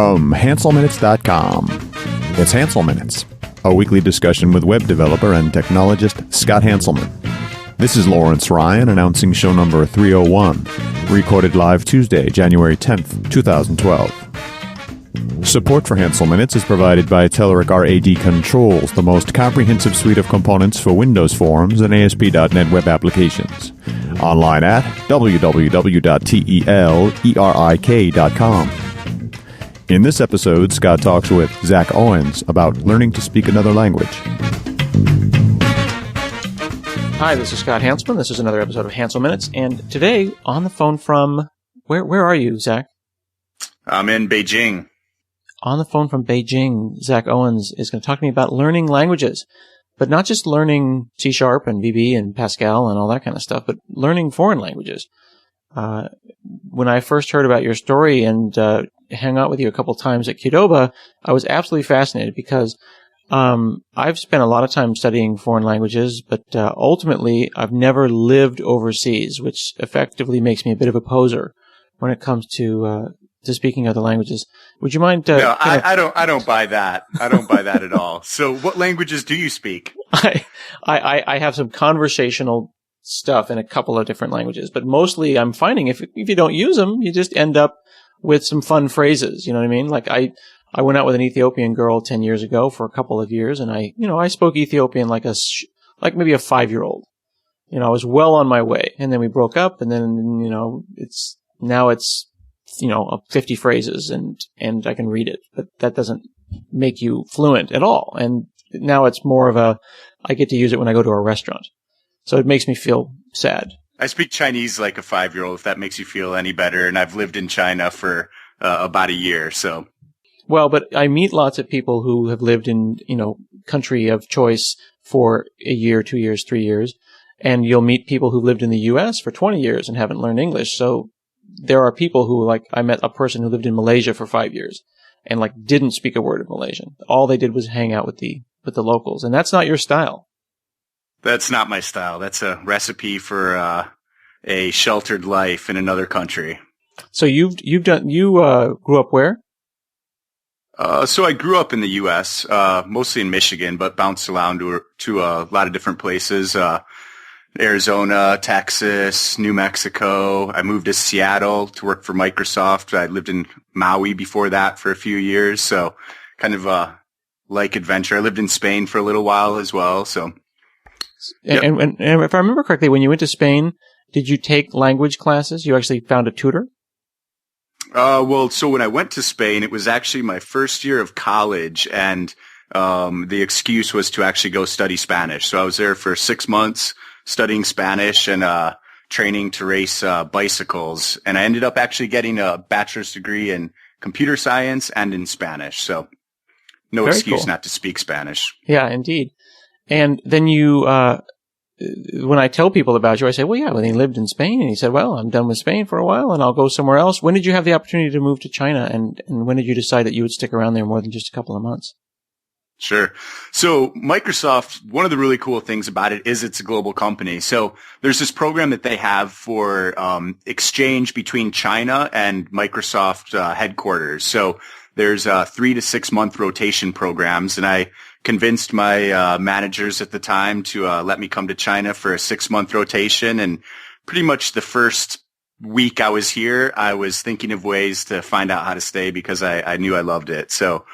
From HanselMinutes.com, it's Hansel Minutes, a weekly discussion with web developer and technologist Scott Hanselman. This is Lawrence Ryan announcing show number 301, recorded live Tuesday, January 10th, 2012. Support for Hansel Minutes is provided by Telerik RAD Controls, the most comprehensive suite of components for Windows Forms and ASP.NET web applications. Online at www.telerik.com. In this episode, Scott talks with Zach Owens about learning to speak another language. Hi, this is Scott Hanselman. This is another episode of Hansel Minutes, and today on the phone from where are you, Zach? I'm in Beijing. On the phone from Beijing, Zach Owens is going to talk to me about learning languages, but not just learning C# and VB and Pascal and all that kind of stuff, but learning foreign languages. When I first heard about your story and hung out with you a couple times at Qdoba, I was absolutely fascinated because I've spent a lot of time studying foreign languages, but ultimately I've never lived overseas, which effectively makes me a bit of a poser when it comes to speaking other languages. Would you mind? No, I don't buy that. I don't buy that at all. So, what languages do you speak? I have some conversational stuff in a couple of different languages, but mostly I'm finding if you don't use them, you just end up with some fun phrases. You know what I mean? Like I went out with an Ethiopian girl 10 years ago for a couple of years, and I spoke Ethiopian like maybe a 5-year-old. I was well on my way, and then we broke up, and then it's 50 phrases and I can read it, but that doesn't make you fluent at all. And now it's more of I get to use it when I go to a restaurant. So it makes me feel sad. I speak Chinese like a 5-year-old, if that makes you feel any better. And I've lived in China for about a year, so. Well, but I meet lots of people who have lived in, country of choice for a year, 2 years, 3 years. And you'll meet people who lived in the U.S. for 20 years and haven't learned English. So there are people who, I met a person who lived in Malaysia for 5 years and didn't speak a word of Malaysian. All they did was hang out with the locals. And that's not your style. That's not my style. That's a recipe for a sheltered life in another country. So you grew up where? So I grew up in the U.S., mostly in Michigan, but bounced around to a lot of different places. Arizona, Texas, New Mexico. I moved to Seattle to work for Microsoft. I lived in Maui before that for a few years, so kind of like adventure. I lived in Spain for a little while as well. So, yep. And if I remember correctly, when you went to Spain, did you take language classes? You actually found a tutor? So when I went to Spain, it was actually my first year of college, and the excuse was to actually go study Spanish. So I was there for 6 months studying Spanish and training to race bicycles. And I ended up actually getting a bachelor's degree in computer science and in Spanish. So no Very excuse cool. not to speak Spanish. Yeah, indeed. And then you, when I tell people about you, I say, well, yeah, when he lived in Spain. And he said, well, I'm done with Spain for a while and I'll go somewhere else. When did you have the opportunity to move to China? And when did you decide that you would stick around there more than just a couple of months? Sure. So Microsoft, one of the really cool things about it is it's a global company. So there's this program that they have for exchange between China and Microsoft headquarters. So there's 3 to 6 month rotation programs, and I convinced my managers at the time to let me come to China for a 6-month rotation. And pretty much the first week I was here, I was thinking of ways to find out how to stay because I knew I loved it. So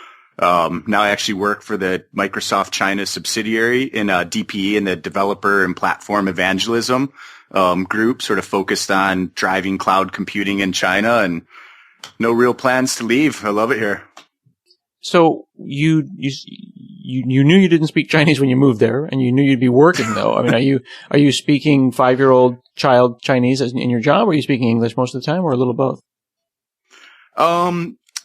now I actually work for the Microsoft China subsidiary in DPE, in the developer and platform evangelism group, sort of focused on driving cloud computing in China, and no real plans to leave. I love it here. So you knew you didn't speak Chinese when you moved there, and you knew you'd be working though. I mean, are you speaking 5-year-old child Chinese in your job, or are you speaking English most of the time, or a little both?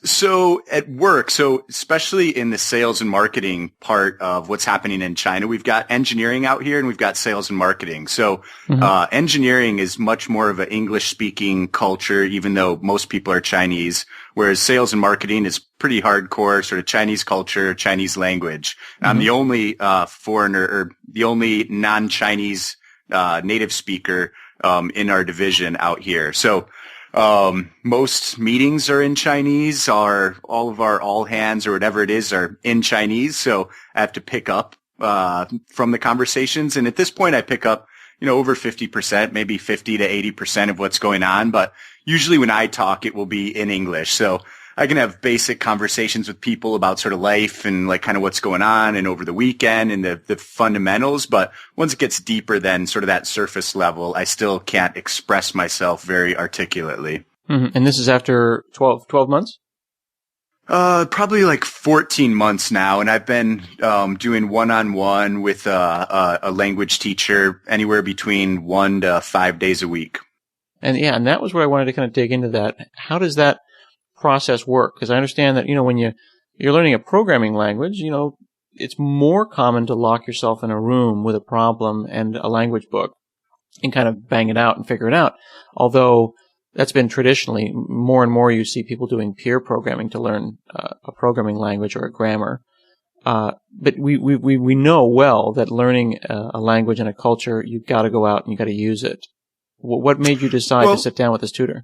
So at work, especially in the sales and marketing part of what's happening in China, we've got engineering out here and we've got sales and marketing. So engineering is much more of an English-speaking culture, even though most people are Chinese, whereas sales and marketing is pretty hardcore, sort of Chinese culture, Chinese language. I'm the only foreigner or the only non-Chinese native speaker in our division out here. So Most meetings are in Chinese, all of our all hands or whatever it is are in Chinese. So I have to pick up, from the conversations. And at this point I pick up, over 50%, maybe 50 to 80% of what's going on. But usually when I talk, it will be in English. So I can have basic conversations with people about sort of life and like kind of what's going on and over the weekend and the fundamentals. But once it gets deeper than sort of that surface level, I still can't express myself very articulately. Mm-hmm. And this is after 12 months? Probably like 14 months now. And I've been, doing one-on-one with, a language teacher anywhere between 1 to 5 days a week. And yeah, and that was where I wanted to kind of dig into that. How does that process work? Because I understand that, when you're learning a programming language, it's more common to lock yourself in a room with a problem and a language book and kind of bang it out and figure it out. Although that's been traditionally more and more you see people doing peer programming to learn a programming language or a grammar. But we know well that learning a language and a culture, you've got to go out and you've got to use it. What made you decide to sit down with this tutor?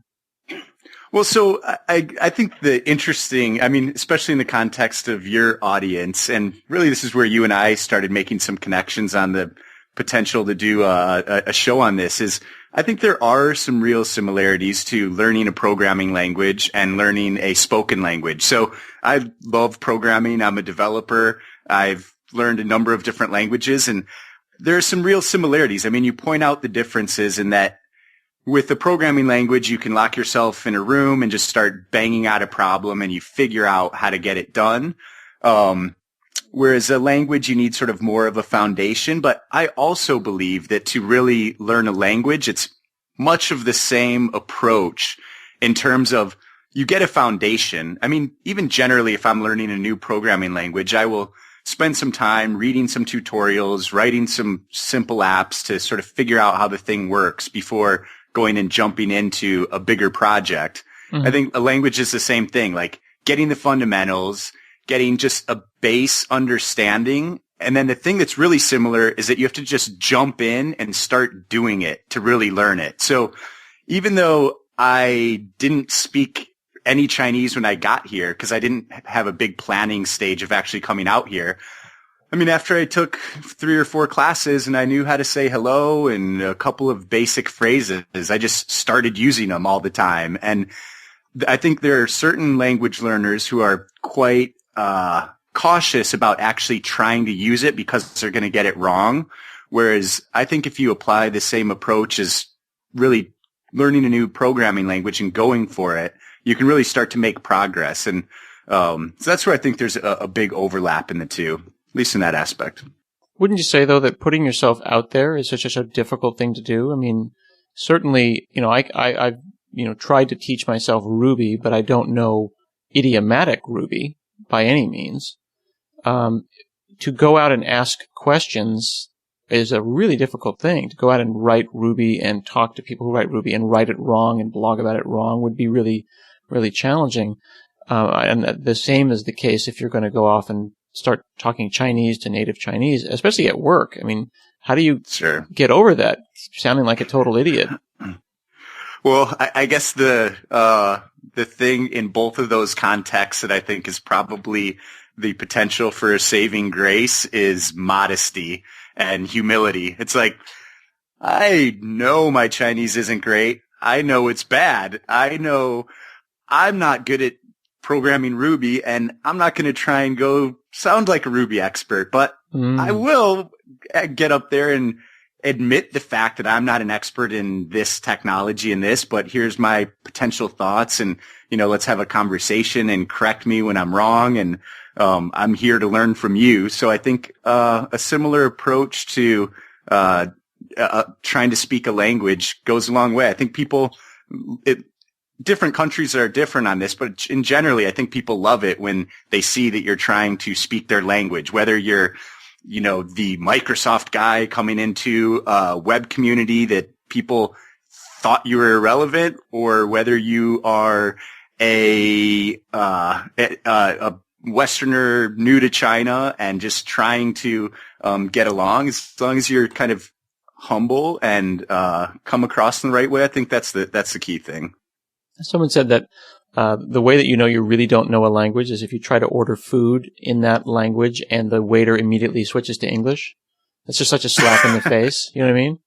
Well, so I think especially in the context of your audience, and really this is where you and I started making some connections on the potential to do a show on this, is I think there are some real similarities to learning a programming language and learning a spoken language. So I love programming. I'm a developer. I've learned a number of different languages, and there are some real similarities. I mean, you point out the differences in that with the programming language, you can lock yourself in a room and just start banging out a problem and you figure out how to get it done. Whereas a language, you need sort of more of a foundation. But I also believe that to really learn a language, it's much of the same approach in terms of you get a foundation. I mean, even generally, if I'm learning a new programming language, I will spend some time reading some tutorials, writing some simple apps to sort of figure out how the thing works before going and jumping into a bigger project. Mm-hmm. I think a language is the same thing, like getting the fundamentals, getting just a base understanding. And then the thing that's really similar is that you have to just jump in and start doing it to really learn it. So even though I didn't speak any Chinese when I got here, because I didn't have a big planning stage of actually coming out here, I mean, after I took 3 or 4 classes and I knew how to say hello and a couple of basic phrases, I just started using them all the time. And I think there are certain language learners who are quite cautious about actually trying to use it because they're going to get it wrong. Whereas I think if you apply the same approach as really learning a new programming language and going for it, you can really start to make progress. And so that's where I think there's a big overlap in the two. At least in that aspect. Wouldn't you say, though, that putting yourself out there is such a difficult thing to do? I mean, certainly, I've tried to teach myself Ruby, but I don't know idiomatic Ruby by any means. To go out and ask questions is a really difficult thing. To go out and write Ruby and talk to people who write Ruby and write it wrong and blog about it wrong would be really, really challenging. And the same is the case if you're going to go off and start talking Chinese to native Chinese, especially at work. I mean, how do you get over that? Sounding like a total idiot. Well, I guess the thing in both of those contexts that I think is probably the potential for a saving grace is modesty and humility. It's like, I know my Chinese isn't great. I know it's bad. I know I'm not good at programming Ruby, and I'm not going to try and go sound like a Ruby expert, but I will get up there and admit the fact that I'm not an expert in this technology and this, but here's my potential thoughts, and, let's have a conversation and correct me when I'm wrong, and I'm here to learn from you. So I think a similar approach to trying to speak a language goes a long way. I think different countries are different on this, but in generally, I think people love it when they see that you're trying to speak their language, whether you're, the Microsoft guy coming into a web community that people thought you were irrelevant, or whether you are a Westerner new to China and just trying to get along. As long as you're kind of humble and come across in the right way, I think that's the key thing. Someone said that the way that you know you really don't know a language is if you try to order food in that language and the waiter immediately switches to English. It's just such a slap in the face. You know what I mean?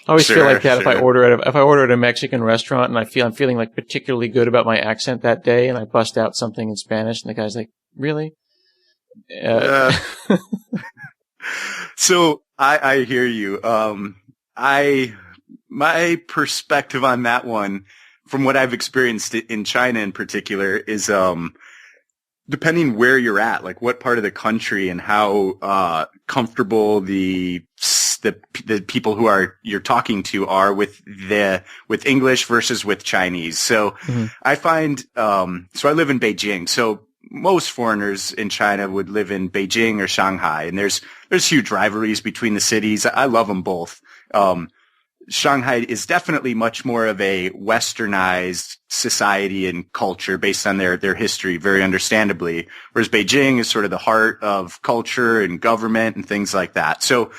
I always feel like that if I order at a Mexican restaurant and I'm feeling like particularly good about my accent that day and I bust out something in Spanish and the guy's like, really? So I hear you. My perspective on that one, from what I've experienced in China in particular, is depending where you're at, like what part of the country and how comfortable the people who you're talking to are with English versus with Chinese. So I find so I live in Beijing. So most foreigners in China would live in Beijing or Shanghai, and there's huge rivalries between the cities. I love them both. Shanghai is definitely much more of a westernized society and culture based on their history, very understandably, whereas Beijing is sort of the heart of culture and government and things like that. So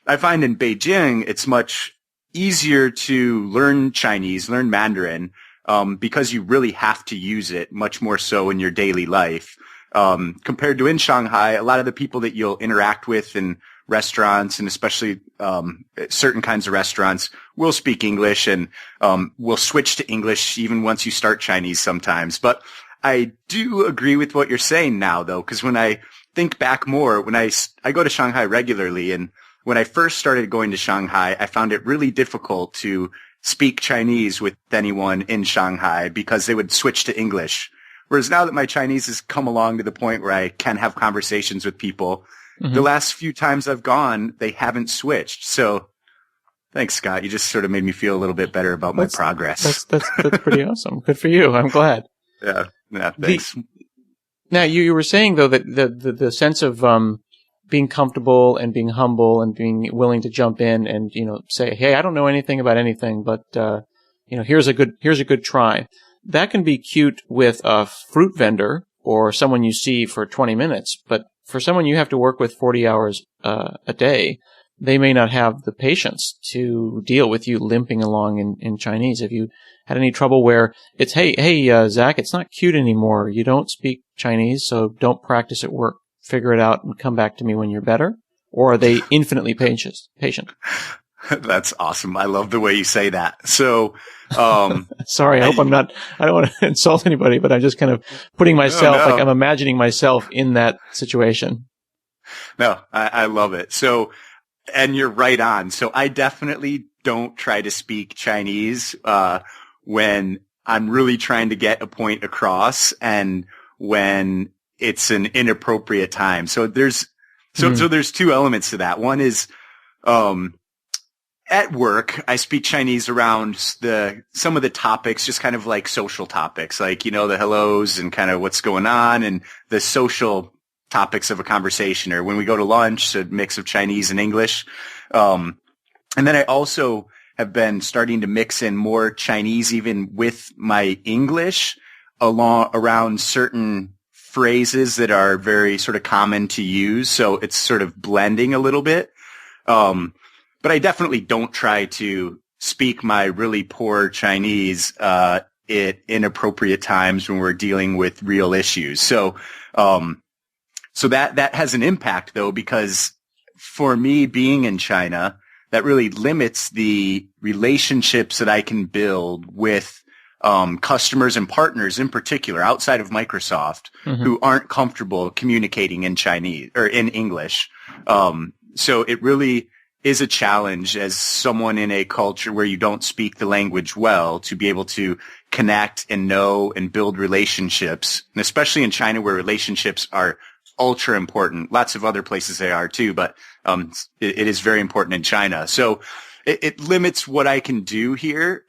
I find in Beijing it's much easier to learn Chinese, learn Mandarin, because you really have to use it much more so in your daily life. Compared to in Shanghai, a lot of the people that you'll interact with in restaurants and especially certain kinds of restaurants will speak English and will switch to English even once you start Chinese sometimes. But I do agree with what you're saying now, though, because when I think back more, when I go to Shanghai regularly, and when I first started going to Shanghai, I found it really difficult to speak Chinese with anyone in Shanghai because they would switch to English. Whereas now that my Chinese has come along to the point where I can have conversations with people, the last few times I've gone, they haven't switched. So thanks, Scott. You just sort of made me feel a little bit better about my progress. That's pretty awesome. Good for you. I'm glad. Yeah, thanks. Now, you were saying, though, that the sense of being comfortable and being humble and being willing to jump in and, say, hey, I don't know anything about anything, but, here's a good try. That can be cute with a fruit vendor or someone you see for 20 minutes, but for someone you have to work with 40 hours a day, they may not have the patience to deal with you limping along in Chinese. Have you had any trouble where it's, hey, Zach, it's not cute anymore. You don't speak Chinese, so don't practice at work. Figure it out and come back to me when you're better? Or are they infinitely patient? That's awesome. I love the way you say that. So, sorry, I don't want to insult anybody, but I'm just kind of putting myself, like I'm imagining myself in that situation. No, I love it. So, and you're right on. So I definitely don't try to speak Chinese, when I'm really trying to get a point across and when it's an inappropriate time. So there's two elements to that. One is, at work, I speak Chinese around some of the topics, just kind of like social topics, like, the hellos and kind of what's going on and the social topics of a conversation. Or when we go to lunch, a mix of Chinese and English. And then I also have been starting to mix in more Chinese even with my English around certain phrases that are very sort of common to use. So it's sort of blending a little bit. But I definitely don't try to speak my really poor Chinese at inappropriate times when we're dealing with real issues. So that has an impact, though, because for me being in China, that really limits the relationships that I can build with customers and partners in particular outside of Microsoft who aren't comfortable communicating in Chinese or in English. So it really is a challenge as someone in a culture where you don't speak the language well to be able to connect and know and build relationships. And especially in China where relationships are ultra important. Lots of other places they are too, but it is very important in China. So it limits what I can do here,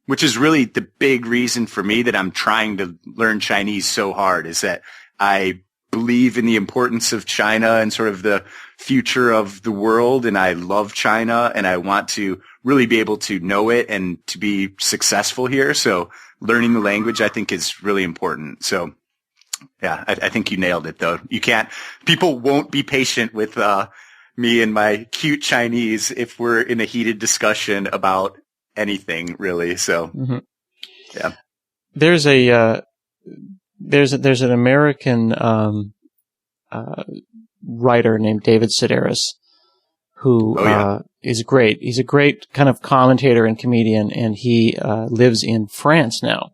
which is really the big reason for me that I'm trying to learn Chinese so hard, is that I believe in the importance of China and sort of the future of the world. And I love China and I want to really be able to know it and to be successful here. So learning the language, I think, is really important. So yeah, I think you nailed it, though. People won't be patient with me and my cute Chinese if we're in a heated discussion about anything, really. So, yeah. there's an American writer named David Sedaris who is great. He's a great kind of commentator and comedian, and he lives in France now.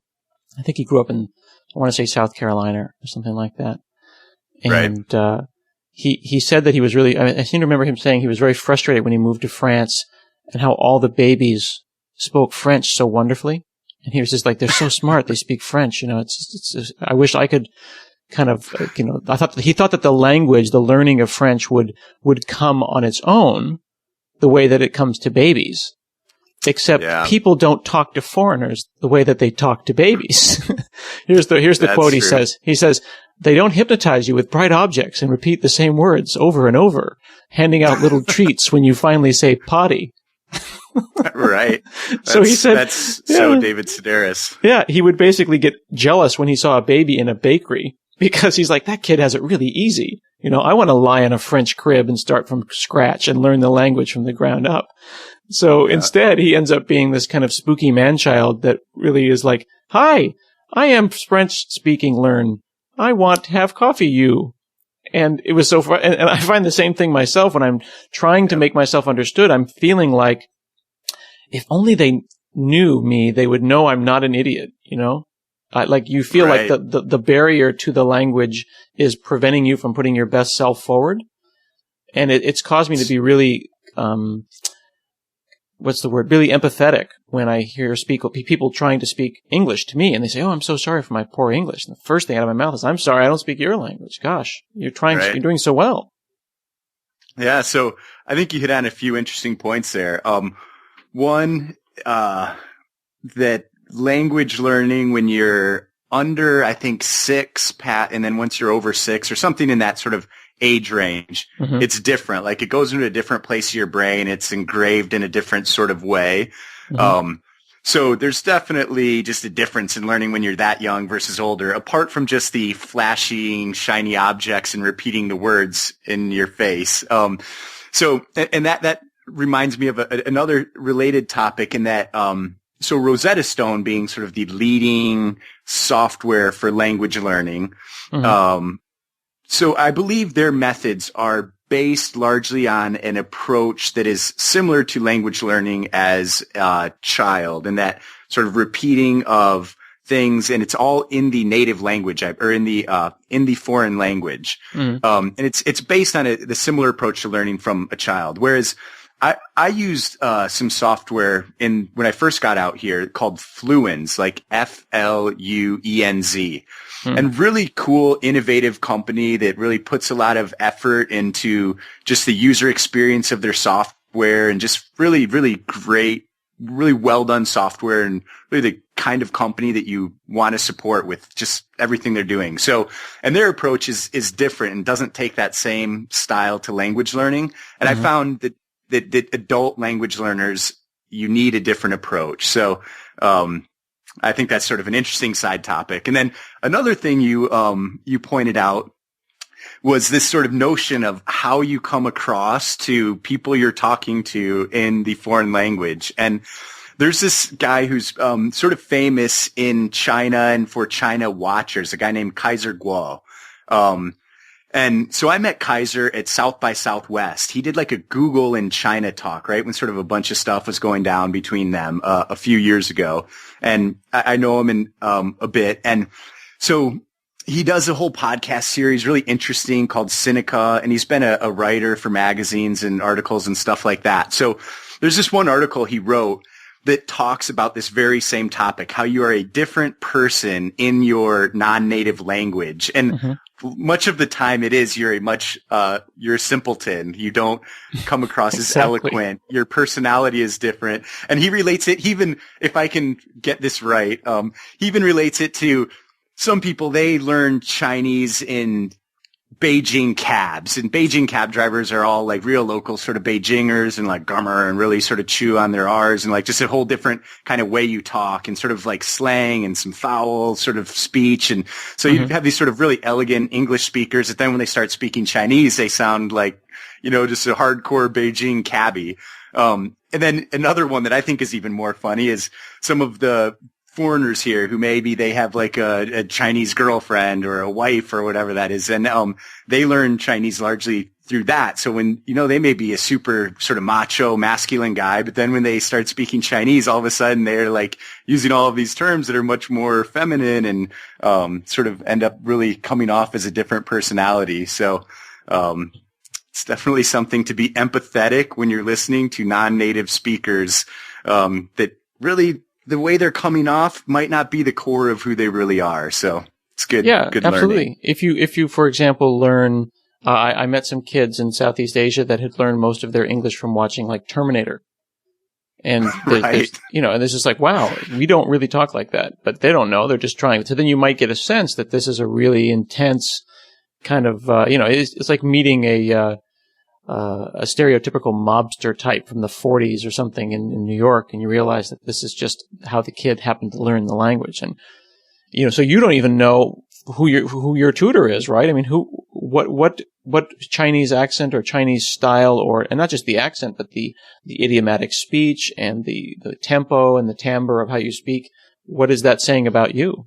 I think he grew up in, I want to say, South Carolina or something like that. And he said that he was really, I seem to remember him saying he was very frustrated when he moved to France and how all the babies spoke French so wonderfully. And he was just like, they're so smart. They speak French. You know, it's I wish I could kind of, he thought that the language, the learning of French would come on its own the way that it comes to babies. Except people don't talk to foreigners the way that they talk to babies. Here's the quote he says. He says, they don't hypnotize you with bright objects and repeat the same words over and over, handing out little treats when you finally say potty. Right. So he said, that's so David Sedaris. Yeah. He would basically get jealous when he saw a baby in a bakery because he's like, that kid has it really easy. You know, I want to lie in a French crib and start from scratch and learn the language from the ground up. So instead, he ends up being this kind of spooky man-child that really is like, hi, I am French-speaking learn. I want to have coffee, you. And it was so far, and I find the same thing myself when I'm trying to make myself understood. I'm feeling like if only they knew me, they would know I'm not an idiot, you know? Like you feel like the barrier to the language is preventing you from putting your best self forward. And it's caused me to be really, really empathetic when I hear people trying to speak English to me, and they say, "Oh, I'm so sorry for my poor English." And the first thing out of my mouth is, "I'm sorry, I don't speak your language." Gosh, you're doing so well. Yeah, so I think you hit on a few interesting points there. One, that language learning when you're under, I think 6, and then once you're over 6 or something in that sort of age range, it's different. Like it goes into a different place of your brain. It's engraved in a different sort of way. So there's definitely just a difference in learning when you're that young versus older, apart from just the flashing, shiny objects and repeating the words in your face. So that reminds me of another related topic in that, so Rosetta Stone being sort of the leading software for language learning. So I believe their methods are based largely on an approach that is similar to language learning as a child, and that sort of repeating of things, and it's all in the native language or in the foreign language. And it's based on the similar approach to learning from a child. Whereas I used some software when I first got out here called Fluenz, like Fluenz. And really cool, innovative company that really puts a lot of effort into just the user experience of their software, and just really, really great, really well done software, and really the kind of company that you want to support with just everything they're doing. So, and their approach is different and doesn't take that same style to language learning. And I found that adult language learners, you need a different approach. So, I think that's sort of an interesting side topic. And then another thing you pointed out was this sort of notion of how you come across to people you're talking to in the foreign language. And there's this guy who's sort of famous in China and for China watchers, a guy named Kaiser Guo. And so I met Kaiser at South by Southwest. He did like a Google in China talk, right? When sort of a bunch of stuff was going down between them a few years ago. And I know him in a bit. And so he does a whole podcast series, really interesting, called Sinica. And he's been a writer for magazines and articles and stuff like that. So there's this one article he wrote that talks about this very same topic, how you are a different person in your non-native language. And much of the time it is you're a simpleton. You don't come across as eloquent. Your personality is different. And he relates it, even if I can get this right, he even relates it to some people. They learn Chinese in Beijing cabs, and Beijing cab drivers are all like real local sort of Beijingers and like gummer and really sort of chew on their R's, and like just a whole different kind of way you talk, and sort of like slang and some foul sort of speech. And so you have these sort of really elegant English speakers that then when they start speaking Chinese, they sound like, you know, just a hardcore Beijing cabbie. And then another one that I think is even more funny is some of the foreigners here who maybe they have like a Chinese girlfriend or a wife or whatever that is. And, they learn Chinese largely through that. So when, they may be a super sort of macho, masculine guy, but then when they start speaking Chinese, all of a sudden they're like using all of these terms that are much more feminine and, sort of end up really coming off as a different personality. So, it's definitely something to be empathetic when you're listening to non-native speakers, that really the way they're coming off might not be the core of who they really are. So it's good. Yeah, good absolutely. learning. If you, for example, learn, I met some kids in Southeast Asia that had learned most of their English from watching like Terminator. And there's, and it's just like, wow, we don't really talk like that, but they don't know. They're just trying. So then you might get a sense that this is a really intense kind of, it's like meeting a stereotypical mobster type from the 40s or something in New York, and you realize that this is just how the kid happened to learn the language. And, so you don't even know who your tutor is, right? I mean, what Chinese accent or Chinese style, and not just the accent, but the idiomatic speech and the tempo and the timbre of how you speak. What is that saying about you?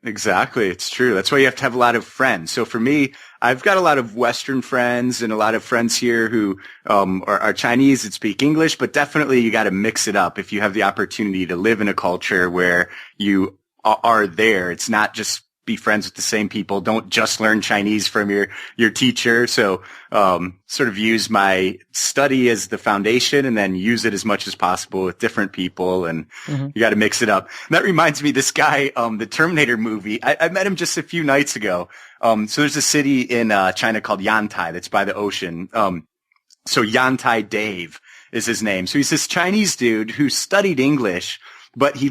Exactly. It's true. That's why you have to have a lot of friends. So for me, I've got a lot of Western friends and a lot of friends here who are Chinese that speak English, but definitely you got to mix it up if you have the opportunity to live in a culture where you are there. It's not just be friends with the same people. Don't just learn Chinese from your teacher. So sort of use my study as the foundation and then use it as much as possible with different people. And you got to mix it up. And that reminds me, this guy, the Terminator movie, I met him just a few nights ago. So there's a city in China called Yantai that's by the ocean. So Yantai Dave is his name. So he's this Chinese dude who studied English, but he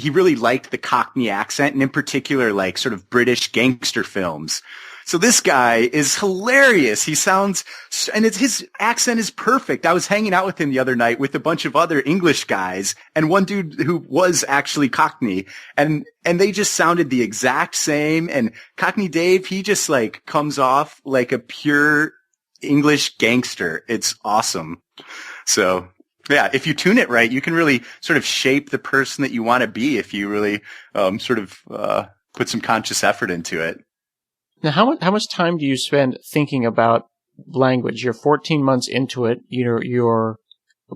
really liked the Cockney accent, and in particular, like sort of British gangster films. So this guy is hilarious. He sounds, and his accent is perfect. I was hanging out with him the other night with a bunch of other English guys and one dude who was actually Cockney, and they just sounded the exact same. And Cockney Dave, he just like comes off like a pure English gangster. It's awesome. So yeah, if you tune it right, you can really sort of shape the person that you want to be if you really put some conscious effort into it. Now, how much time do you spend thinking about language? You're 14 months into it. You're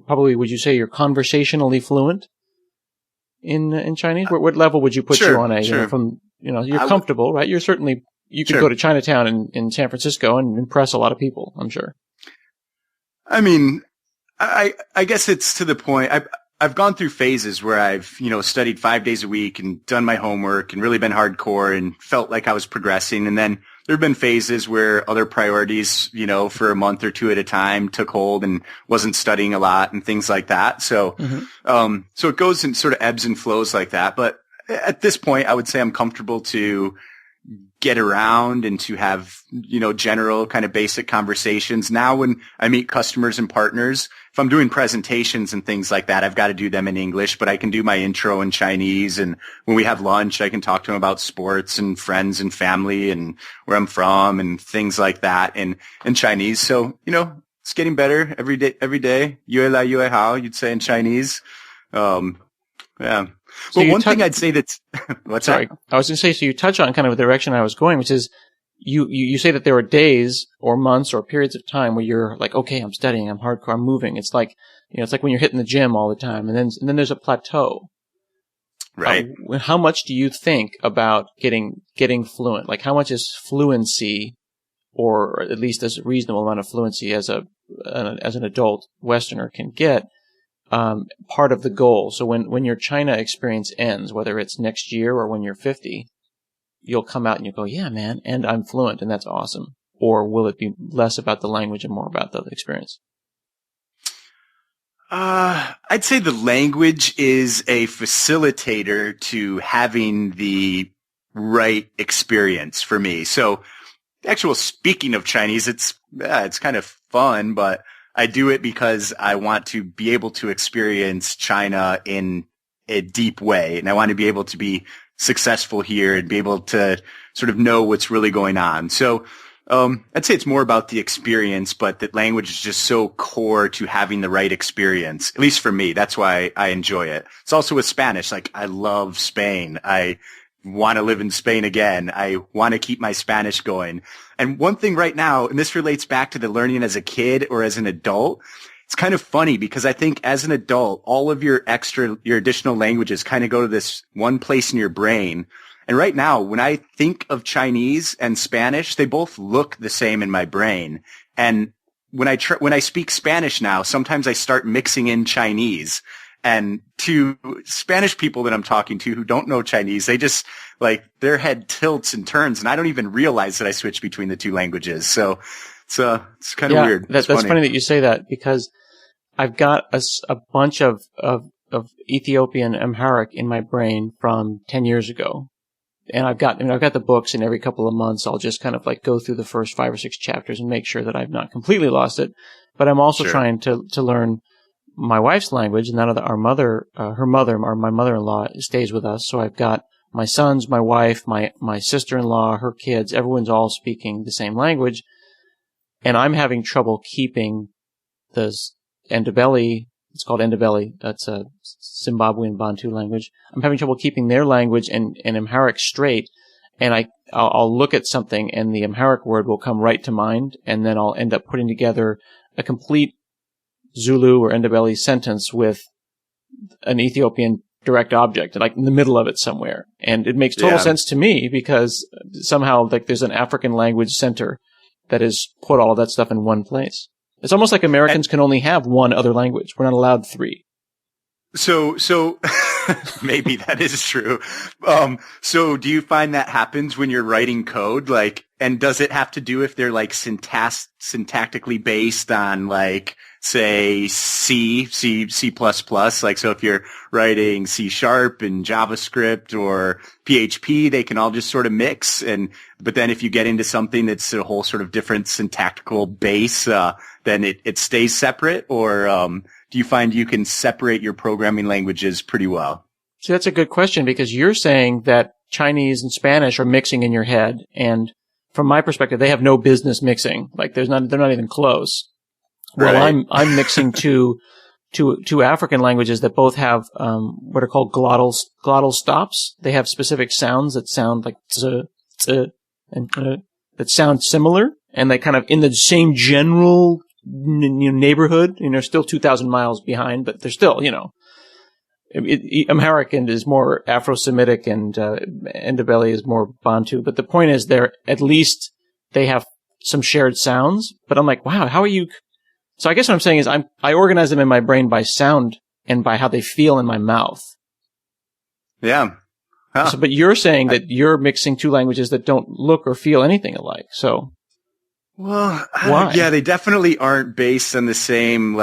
probably, would you say you're conversationally fluent in Chinese? What level would you put you on you're comfortable, right? You're certainly, you could go to Chinatown in San Francisco and impress a lot of people, I'm sure. I mean, I guess it's to the point. I've gone through phases where I've, studied 5 days a week and done my homework and really been hardcore and felt like I was progressing. And then there have been phases where other priorities, for a month or two at a time took hold and wasn't studying a lot and things like that. So, so it goes in sort of ebbs and flows like that. But at this point, I would say I'm comfortable to get around and to have, general kind of basic conversations. Now when I meet customers and partners, if I'm doing presentations and things like that, I've got to do them in English, but I can do my intro in Chinese. And when we have lunch, I can talk to them about sports and friends and family and where I'm from and things like that in Chinese. So, it's getting better every day. Yue lai yue hao, you'd say in Chinese. Yeah. So well, one thing I'd say that's what's sorry, that? I was going to say, so you touch on kind of the direction I was going, which is you say that there are days or months or periods of time where you're like, okay, I'm studying, I'm hardcore, I'm moving. It's like, it's like when you're hitting the gym all the time, and then there's a plateau. Right. How much do you think about getting fluent? Like, how much is fluency, or at least as a reasonable amount of fluency as an adult Westerner can get, part of the goal? So when your China experience ends, whether it's next year or when you're 50, you'll come out and you go, yeah, man, and I'm fluent, and that's awesome. Or will it be less about the language and more about the experience? I'd say the language is a facilitator to having the right experience for me. So the actual speaking of Chinese, it's kind of fun, but I do it because I want to be able to experience China in a deep way. And I want to be able to be successful here and be able to sort of know what's really going on. So, I'd say it's more about the experience, but that language is just so core to having the right experience. At least for me, that's why I enjoy it. It's also with Spanish. Like, I love Spain. I want to live in Spain again. I want to keep my Spanish going. And one thing right now, and this relates back to the learning as a kid or as an adult, it's kind of funny because I think as an adult, all of your additional languages kind of go to this one place in your brain. And right now, when I think of Chinese and Spanish, they both look the same in my brain. And when I speak Spanish now, sometimes I start mixing in Chinese. And to Spanish people that I'm talking to who don't know Chinese, they just like their head tilts and turns, and I don't even realize that I switch between the two languages. So it's kind of weird. That's funny that you say that, because I've got a bunch of Ethiopian Amharic in my brain from 10 years ago. And I've got the books, and every couple of months I'll just kind of like go through the first 5 or 6 chapters and make sure that I've not completely lost it. But I'm also trying to learn my wife's language, and that of my mother-in-law stays with us. So I've got my sons, my wife, my sister-in-law, her kids, everyone's all speaking the same language. And I'm having trouble keeping the Ndebele. It's called Ndebele. That's a Zimbabwean Bantu language. I'm having trouble keeping their language and Amharic straight. And I'll look at something and the Amharic word will come right to mind. And then I'll end up putting together a complete Zulu or Ndebele sentence with an Ethiopian direct object, like in the middle of it somewhere. And it makes total sense to me because somehow like there's an African language center that has put all of that stuff in one place. It's almost like Americans can only have one other language. We're not allowed 3. So maybe that is true. So do you find that happens when you're writing code? Like, and does it have to do if they're like syntactically based on like, say C++? Like, so if you're writing C# and JavaScript or PHP, they can all just sort of mix. But then if you get into something that's a whole sort of different syntactical base, then it stays separate, or do you find you can separate your programming languages pretty well? So that's a good question, because you're saying that Chinese and Spanish are mixing in your head, and from my perspective, they have no business mixing. Like they're not even close. Well, right. I'm mixing two African languages that both have what are called glottal stops. They have specific sounds that sound like z, and that sound similar, and they kind of in the same general neighborhood. Still 2,000 miles behind, but they're still, Amharic is more Afro-Semitic and Ndebele is more Bantu. But the point is, they have some shared sounds. But I'm like, wow, how are you? So I guess what I'm saying is I organize them in my brain by sound and by how they feel in my mouth. Yeah. Huh. So, but you're saying that you're mixing 2 languages that don't look or feel anything alike. So. Well, why? Yeah, they definitely aren't based on the same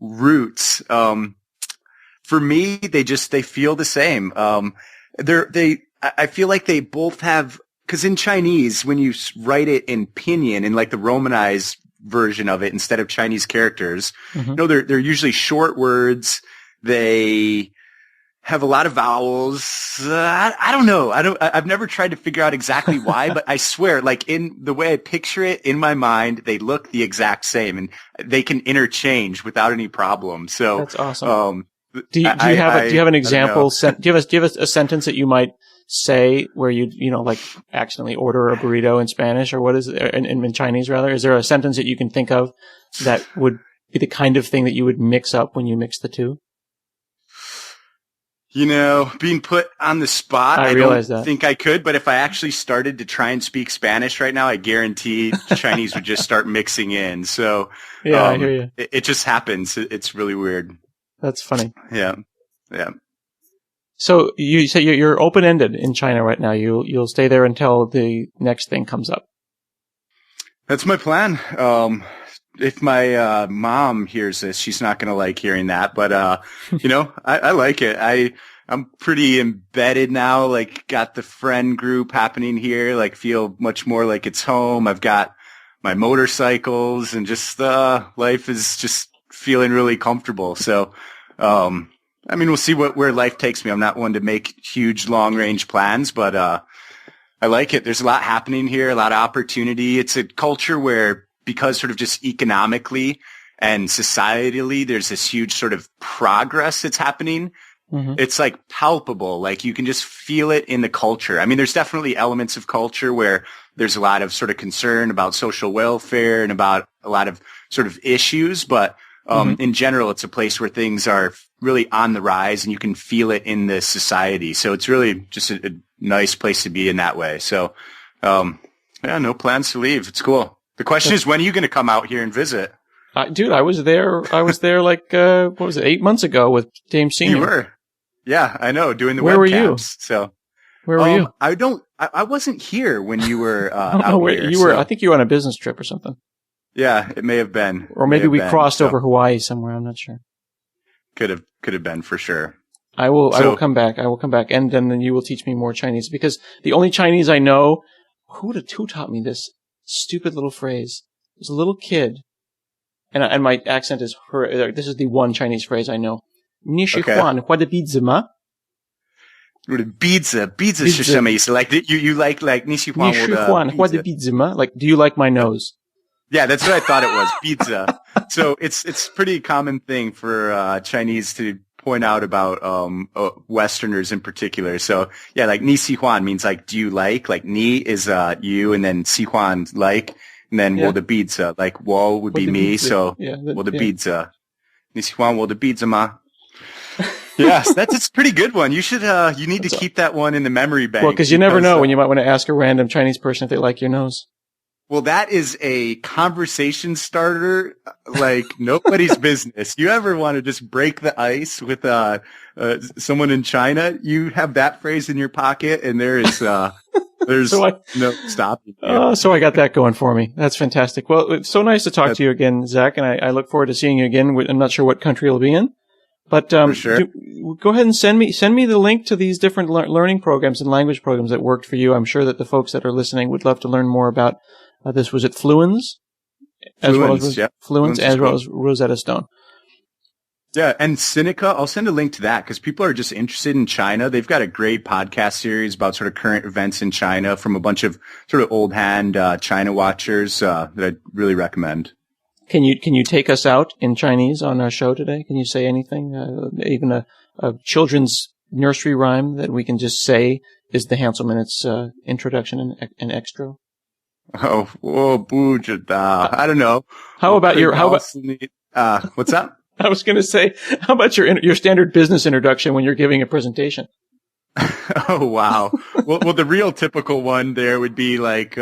roots. For me, they feel the same. I feel like they both have, because in Chinese, when you write it in pinyin, in like the Romanized version of it instead of Chinese characters, they're usually short words. They have a lot of vowels. I don't know. I've never tried to figure out exactly why, but I swear, like in the way I picture it in my mind, they look the exact same and they can interchange without any problem. So that's awesome. Do you have an example? Do you have a sentence that you might say where you like accidentally order a burrito in Spanish, or what is it in Chinese rather? Is there a sentence that you can think of that would be the kind of thing that you would mix up when you mix the two? Being put on the spot, I don't think I could, but if I actually started to try and speak Spanish right now, I guarantee Chinese would just start mixing in. So yeah, I hear you. It just happens. It's really weird. That's funny. Yeah. So you say you're open-ended in China right now. You'll stay there until the next thing comes up. That's my plan. If my mom hears this, she's not going to like hearing that. But I like it. I'm pretty embedded now. Like, got the friend group happening here. Like, feel much more like it's home. I've got my motorcycles, and just life is just feeling really comfortable. So, we'll see where life takes me. I'm not one to make huge long range plans, but I like it. There's a lot happening here, a lot of opportunity. It's a culture where, because sort of just economically and societally, there's this huge sort of progress that's happening. Mm-hmm. It's like palpable. Like you can just feel it in the culture. I mean, there's definitely elements of culture where there's a lot of sort of concern about social welfare and about a lot of sort of issues. But in general, it's a place where things are really on the rise and you can feel it in the society. So it's really just a nice place to be in that way. So, no plans to leave. It's cool. The question is, when are you going to come out here and visit? Dude, I was there like, what was it, 8 months ago with Dame Senior. You were. Yeah, I know, doing the webcasts. Where were you? So, where were you? I wasn't here when you were, out here. You were, I think you were on a business trip or something. Yeah, it may have been. Or maybe we crossed over Hawaii somewhere. I'm not sure. Could have been for sure. I will come back. And then you will teach me more Chinese, because the only Chinese I know, who taught me this stupid little phrase? It was a little kid. And my accent is, this is the one Chinese phrase I know. 你喜欢我的鼻子吗? Pizza 是什么意思? Like, you like, 你喜欢我的鼻子吗? Like, do you like my nose? Yeah, that's what I thought it was. Pizza. So it's pretty common thing for, Chinese to point out about, Westerners in particular. So yeah, like, 你喜欢 means like, do you like? Like, 你 is, you, and then 喜欢, like, and then 我的鼻子, like, 我 would be me. So, 我的鼻子. 你喜欢我的鼻子吗? Yes, it's a pretty good one. You should, you need to keep that one in the memory bank. Well, because you never know when you might want to ask a random Chinese person if they like your nose. Well, that is a conversation starter like nobody's business. You ever want to just break the ice with someone in China, you have that phrase in your pocket, and there's no stopping you. Oh, so I got that going for me. That's fantastic. Well, it's so nice to talk to you again, Zach, and I look forward to seeing you again. I'm not sure what country you'll be in, but for sure. Go ahead and send me the link to these different learning programs and language programs that worked for you. I'm sure that the folks that are listening would love to learn more about this. Was it Fluency? Fluency, as well as Rosetta Stone. Yeah, and Seneca, I'll send a link to that because people are just interested in China. They've got a great podcast series about sort of current events in China from a bunch of sort of old hand China watchers that I'd really recommend. Can you take us out in Chinese on our show today? Can you say anything, even a children's nursery rhyme that we can just say is the Hansel Minutes introduction and extra? I don't know. How about what's that? I was going to say, how about your standard business introduction when you're giving a presentation? Oh, wow. Well, the real typical one there would be like,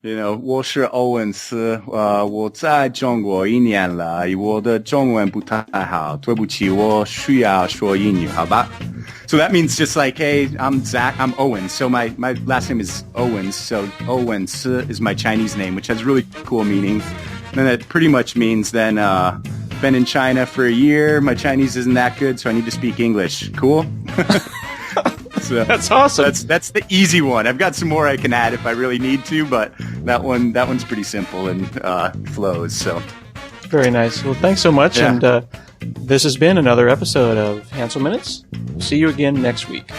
我是 Owens, 我在中国1年了，我的中文不太好，对不起，我需要说英语，好吧? So that means just like, hey, I'm Zach, I'm Owens. So my last name is Owens. So Owens is my Chinese name, which has really cool meaning. And that pretty much means then, been in China for a year. My Chinese isn't that good, so I need to speak English. Cool? So that's awesome. That's the easy one. I've got some more I can add if I really need to, but that one's pretty simple and flows. So very nice. Well, thanks so much. Yeah. And this has been another episode of Hansel Minutes. We'll see you again next week.